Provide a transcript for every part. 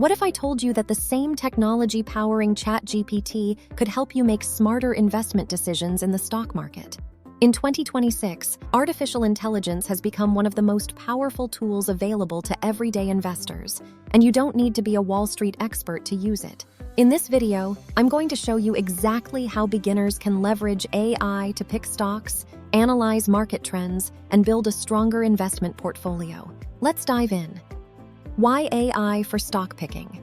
What if I told you that the same technology powering ChatGPT could help you make smarter investment decisions in the stock market? In 2026, artificial intelligence has become one of the most powerful tools available to everyday investors, and you don't need to be a Wall Street expert to use it. In this video, I'm going to show you exactly how beginners can leverage AI to pick stocks, analyze market trends, and build a stronger investment portfolio. Let's dive in. Why AI for stock picking?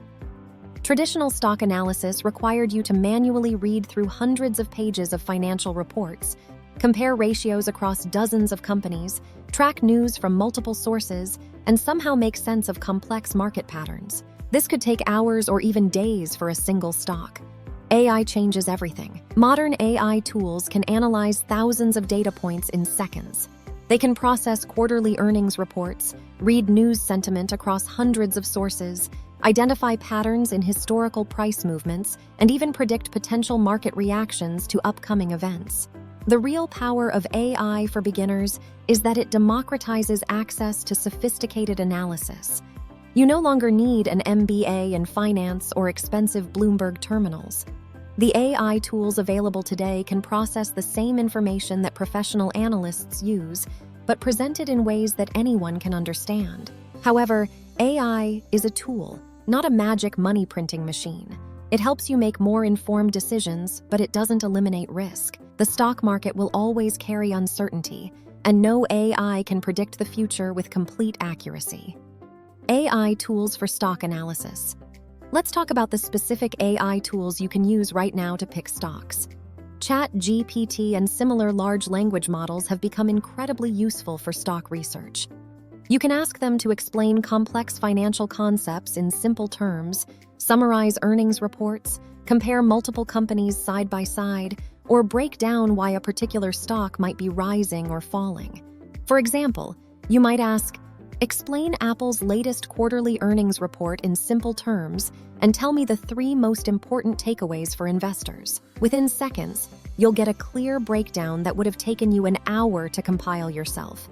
Traditional stock analysis required you to manually read through hundreds of pages of financial reports, compare ratios across dozens of companies, track news from multiple sources, and somehow make sense of complex market patterns. This could take hours or even days for a single stock. AI changes everything. Modern AI tools can analyze thousands of data points in seconds. They can process quarterly earnings reports, read news sentiment across hundreds of sources, identify patterns in historical price movements, and even predict potential market reactions to upcoming events. The real power of AI for beginners is that it democratizes access to sophisticated analysis. You no longer need an MBA in finance or expensive Bloomberg terminals. The AI tools available today can process the same information that professional analysts use, but present it in ways that anyone can understand. However, AI is a tool, not a magic money printing machine. It helps you make more informed decisions, but it doesn't eliminate risk. The stock market will always carry uncertainty, and no AI can predict the future with complete accuracy. AI tools for stock analysis. Let's talk about the specific AI tools you can use right now to pick stocks. ChatGPT and similar large language models have become incredibly useful for stock research. You can ask them to explain complex financial concepts in simple terms, summarize earnings reports, compare multiple companies side by side, or break down why a particular stock might be rising or falling. For example, you might ask, "Explain Apple's latest quarterly earnings report in simple terms and tell me the 3 most important takeaways for investors." Within seconds, you'll get a clear breakdown that would have taken you an hour to compile yourself.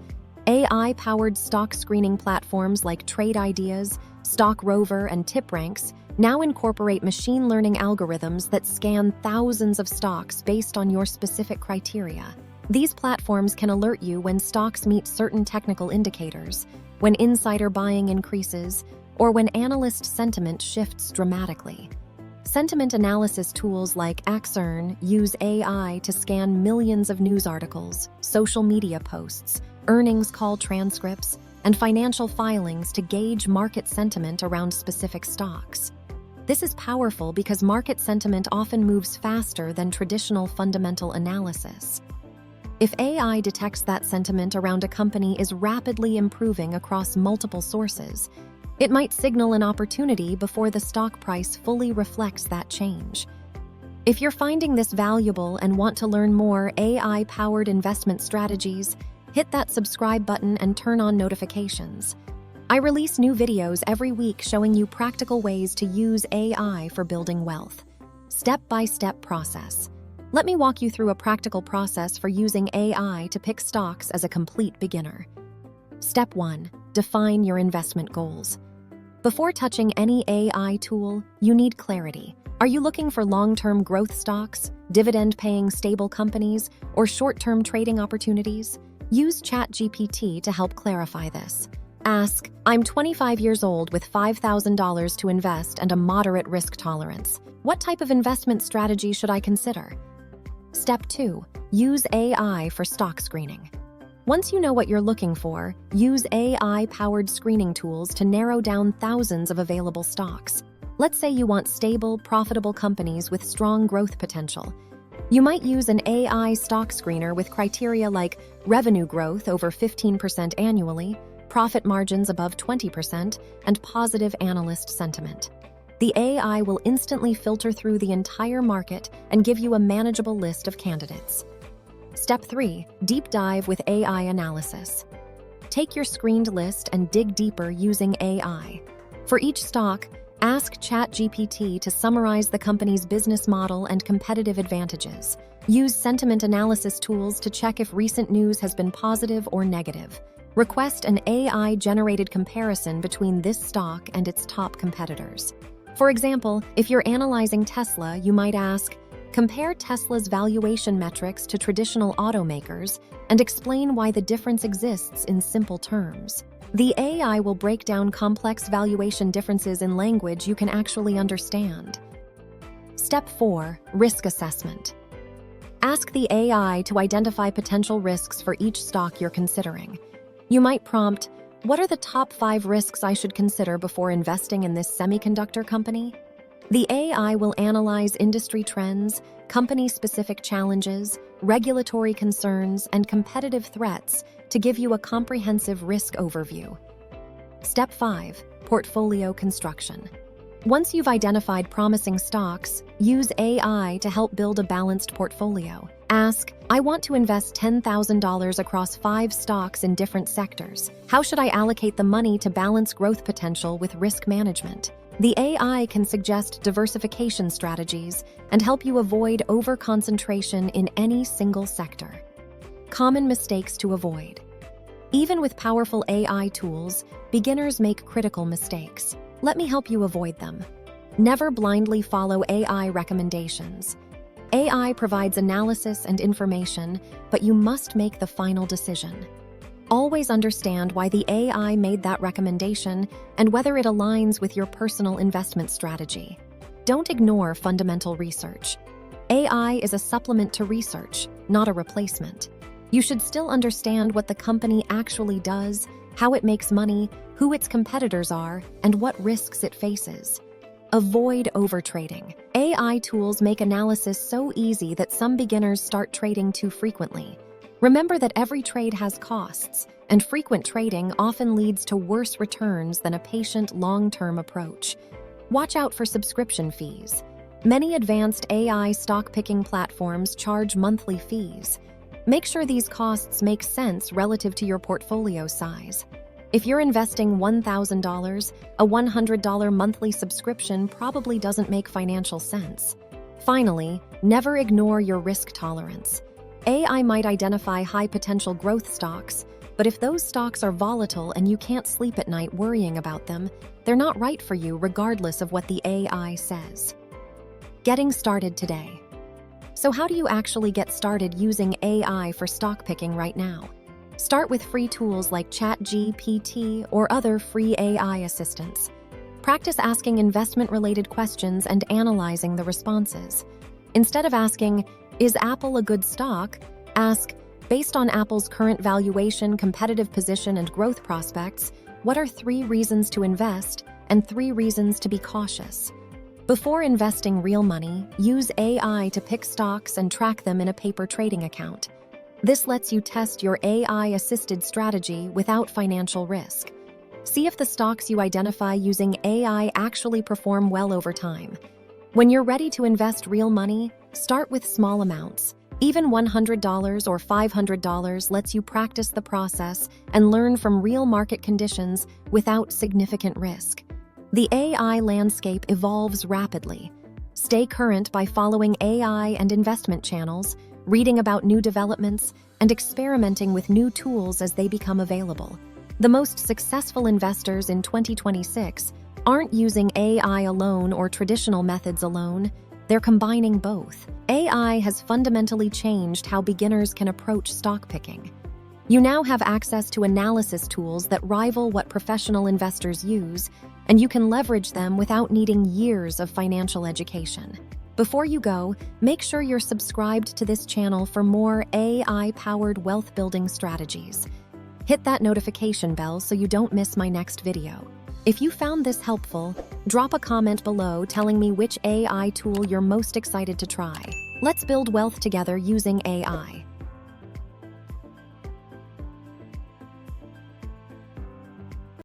AI-powered stock screening platforms like Trade Ideas, Stock Rover, and TipRanks now incorporate machine learning algorithms that scan thousands of stocks based on your specific criteria. These platforms can alert you when stocks meet certain technical indicators, when insider buying increases, or when analyst sentiment shifts dramatically. Sentiment analysis tools like Axearn use AI to scan millions of news articles, social media posts, earnings call transcripts, and financial filings to gauge market sentiment around specific stocks. This is powerful because market sentiment often moves faster than traditional fundamental analysis. If AI detects that sentiment around a company is rapidly improving across multiple sources, it might signal an opportunity before the stock price fully reflects that change. If you're finding this valuable and want to learn more AI-powered investment strategies, hit that subscribe button and turn on notifications. I release new videos every week showing you practical ways to use AI for building wealth. Step-by-step process. Let me walk you through a practical process for using AI to pick stocks as a complete beginner. Step 1. Define your investment goals. Before touching any AI tool, you need clarity. Are you looking for long-term growth stocks, dividend-paying stable companies, or short-term trading opportunities? Use ChatGPT to help clarify this. Ask, "I'm 25 years old with $5,000 to invest and a moderate risk tolerance. What type of investment strategy should I consider?" Step 2. Use AI for stock screening. Once you know what you're looking for, use AI-powered screening tools to narrow down thousands of available stocks. Let's say you want stable, profitable companies with strong growth potential. You might use an AI stock screener with criteria like revenue growth over 15% annually, profit margins above 20%, and positive analyst sentiment. The AI will instantly filter through the entire market and give you a manageable list of candidates. Step 3. Deep dive with AI analysis. Take your screened list and dig deeper using AI. For each stock, ask ChatGPT to summarize the company's business model and competitive advantages. Use sentiment analysis tools to check if recent news has been positive or negative. Request an AI-generated comparison between this stock and its top competitors. For example, if you're analyzing Tesla, you might ask, compare Tesla's valuation metrics to traditional automakers and explain why the difference exists in simple terms. The AI will break down complex valuation differences in language you can actually understand. Step 4. Risk assessment. Ask the AI to identify potential risks for each stock you're considering. You might prompt, what are the top 5 risks I should consider before investing in this semiconductor company? The AI will analyze industry trends, company-specific challenges, regulatory concerns, and competitive threats to give you a comprehensive risk overview. Step 5. Portfolio construction. Once you've identified promising stocks, use AI to help build a balanced portfolio. Ask, I want to invest $10,000 across 5 stocks in different sectors. How should I allocate the money to balance growth potential with risk management? The AI can suggest diversification strategies and help you avoid over-concentration in any single sector. Common mistakes to avoid. Even with powerful AI tools, beginners make critical mistakes. Let me help you avoid them. Never blindly follow AI recommendations. AI provides analysis and information, but you must make the final decision. Always understand why the AI made that recommendation and whether it aligns with your personal investment strategy. Don't ignore fundamental research. AI is a supplement to research, not a replacement. You should still understand what the company actually does, how it makes money, who its competitors are, and what risks it faces. Avoid overtrading. AI tools make analysis so easy that some beginners start trading too frequently. Remember that every trade has costs, and frequent trading often leads to worse returns than a patient, long-term approach. Watch out for subscription fees. Many advanced AI stock-picking platforms charge monthly fees. Make sure these costs make sense relative to your portfolio size. If you're investing $1,000, a $100 monthly subscription probably doesn't make financial sense. Finally, never ignore your risk tolerance. AI might identify high-potential growth stocks, but if those stocks are volatile and you can't sleep at night worrying about them, they're not right for you regardless of what the AI says. Getting started today. So how do you actually get started using AI for stock picking right now? Start with free tools like ChatGPT or other free AI assistants. Practice asking investment-related questions and analyzing the responses. Instead of asking, is Apple a good stock? Ask, based on Apple's current valuation, competitive position, and growth prospects, what are 3 reasons to invest and 3 reasons to be cautious? Before investing real money, use AI to pick stocks and track them in a paper trading account. This lets you test your AI-assisted strategy without financial risk. See if the stocks you identify using AI actually perform well over time. When you're ready to invest real money, start with small amounts. Even $100 or $500 lets you practice the process and learn from real market conditions without significant risk. The AI landscape evolves rapidly. Stay current by following AI and investment channels, reading about new developments, and experimenting with new tools as they become available. The most successful investors in 2026 aren't using AI alone or traditional methods alone. They're combining both. AI has fundamentally changed how beginners can approach stock picking. You now have access to analysis tools that rival what professional investors use, and you can leverage them without needing years of financial education. Before you go, make sure you're subscribed to this channel for more AI-powered wealth-building strategies. Hit that notification bell so you don't miss my next video. If you found this helpful, drop a comment below telling me which AI tool you're most excited to try. Let's build wealth together using AI.